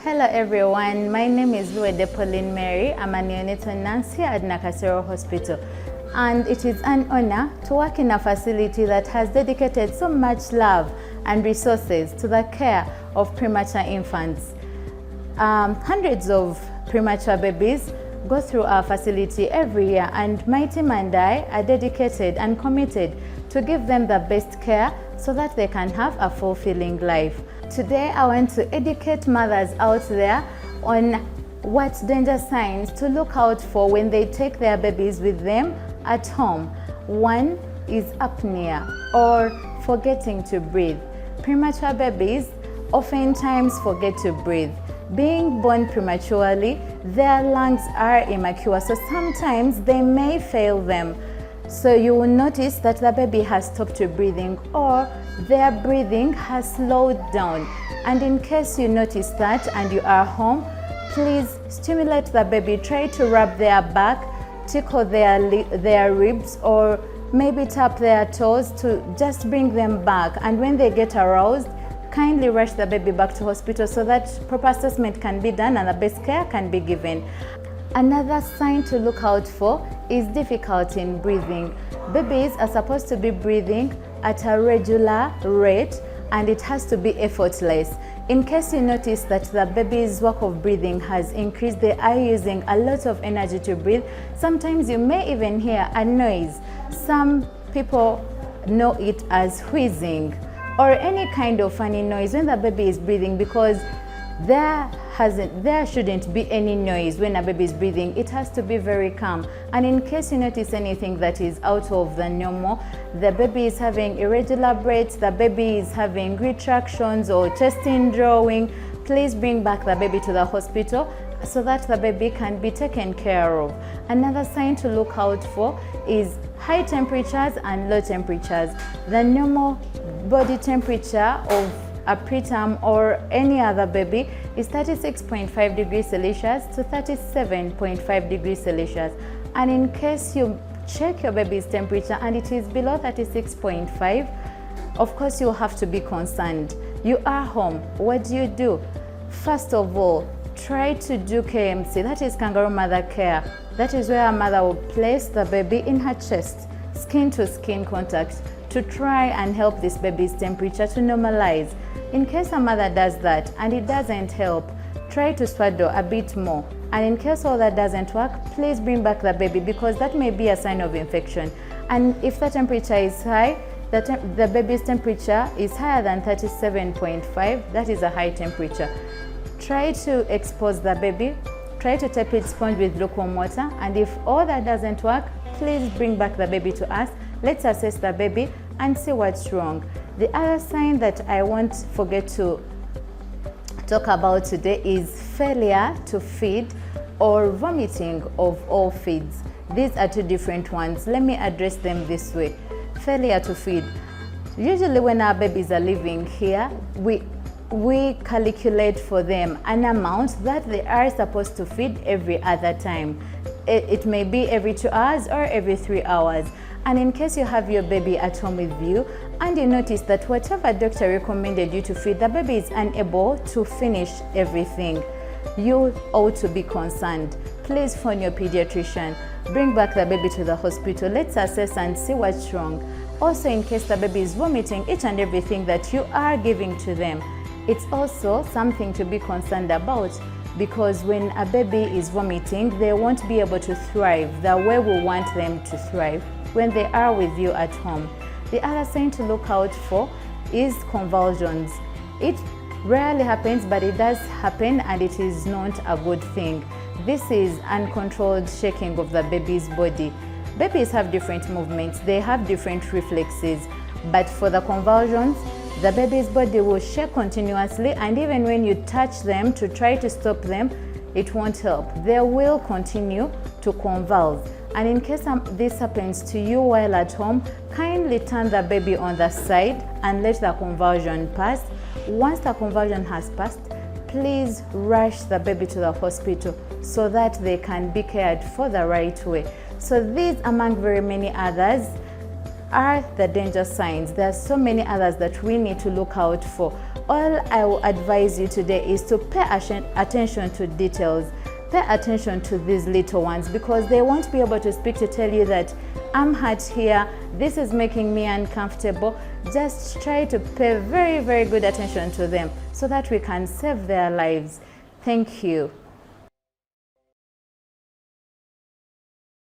Hello everyone, my name is Luede Pauline Mary. I'm a neonatal nurse here at Nakasero Hospital, and it is an honor to work in a facility that has dedicated so much love and resources to the care of premature infants. Hundreds of premature babies go through our facility every year, and my team and I are dedicated and committed to give them the best care so that they can have a fulfilling life. Today I want to educate mothers out there on what danger signs to look out for when they take their babies with them at home. One is apnea, or forgetting to breathe. Premature babies oftentimes forget to breathe. Being born prematurely, their lungs are immature, so sometimes they may fail them. So you will notice that the baby has stopped breathing, or their breathing has slowed down. And in case you notice that and you are home, please stimulate the baby. Try to rub their back, tickle their ribs, or maybe tap their toes to just bring them back. And when they get aroused, kindly rush the baby back to hospital so that proper assessment can be done and the best care can be given. Another sign to look out for is difficulty in breathing. Babies are supposed to be breathing at a regular rate, and it has to be effortless. In case you notice that the baby's work of breathing has increased, they are using a lot of energy to breathe, sometimes you may even hear a noise. Some people know it as wheezing or any kind of funny noise when the baby is breathing, because there shouldn't be any noise when a baby is breathing. It has to be very calm. And in case you notice anything that is out of the normal, the baby is having irregular breaths, the baby is having retractions or chest indrawing, please bring back the baby to the hospital so that the baby can be taken care of. Another sign to look out for is high temperatures and low temperatures. The normal body temperature of a preterm or any other baby is 36.5 degrees Celsius to 37.5 degrees Celsius. And in case you check your baby's temperature and it is below 36.5, of course you'll have to be concerned. You are home. What do? First of all, try to do KMC, that is kangaroo mother care. That is where a mother will place the baby in her chest, skin to skin contact, to try and help this baby's temperature to normalize. In case a mother does that and it doesn't help, try to swaddle a bit more. And in case all that doesn't work, please bring back the baby, because that may be a sign of infection. And if the temperature is high, the baby's temperature is higher than 37.5, that is a high temperature. Try to expose the baby, try to tape its sponge with lukewarm water, and if all that doesn't work, please bring back the baby to us. Let's assess the baby and see what's wrong. The other sign that I won't forget to talk about today is failure to feed or vomiting of all feeds. These are two different ones. Let me address them this way. Failure to feed. Usually when our babies are living here, we calculate for them an amount that they are supposed to feed every other time. It may be every 2 hours or every 3 hours. And in case you have your baby at home with you and you notice that whatever doctor recommended you to feed, the baby is unable to finish everything, you ought to be concerned. Please phone your pediatrician. Bring back the baby to the hospital. Let's assess and see what's wrong. Also, in case the baby is vomiting each and everything that you are giving to them, it's also something to be concerned about, because when a baby is vomiting, they won't be able to thrive the way we want them to thrive when they are with you at home. The other sign to look out for is convulsions. It rarely happens, but it does happen, and it is not a good thing. This is uncontrolled shaking of the baby's body. Babies have different movements, they have different reflexes, but for the convulsions, the baby's body will shake continuously, and even when you touch them to try to stop them, it won't help. They will continue to convulse. And in case this happens to you while at home, kindly turn the baby on the side and let the convulsion pass. Once the convulsion has passed, please rush the baby to the hospital so that they can be cared for the right way. So these, among very many others, are the danger signs. There are so many others that we need to look out for. all I will advise you today is to pay attention to details. Pay attention to these little ones, because they won't be able to speak to tell you that I'm hurt here, this is making me uncomfortable. Just try to pay very, very good attention to them so that we can save their lives. Thank you.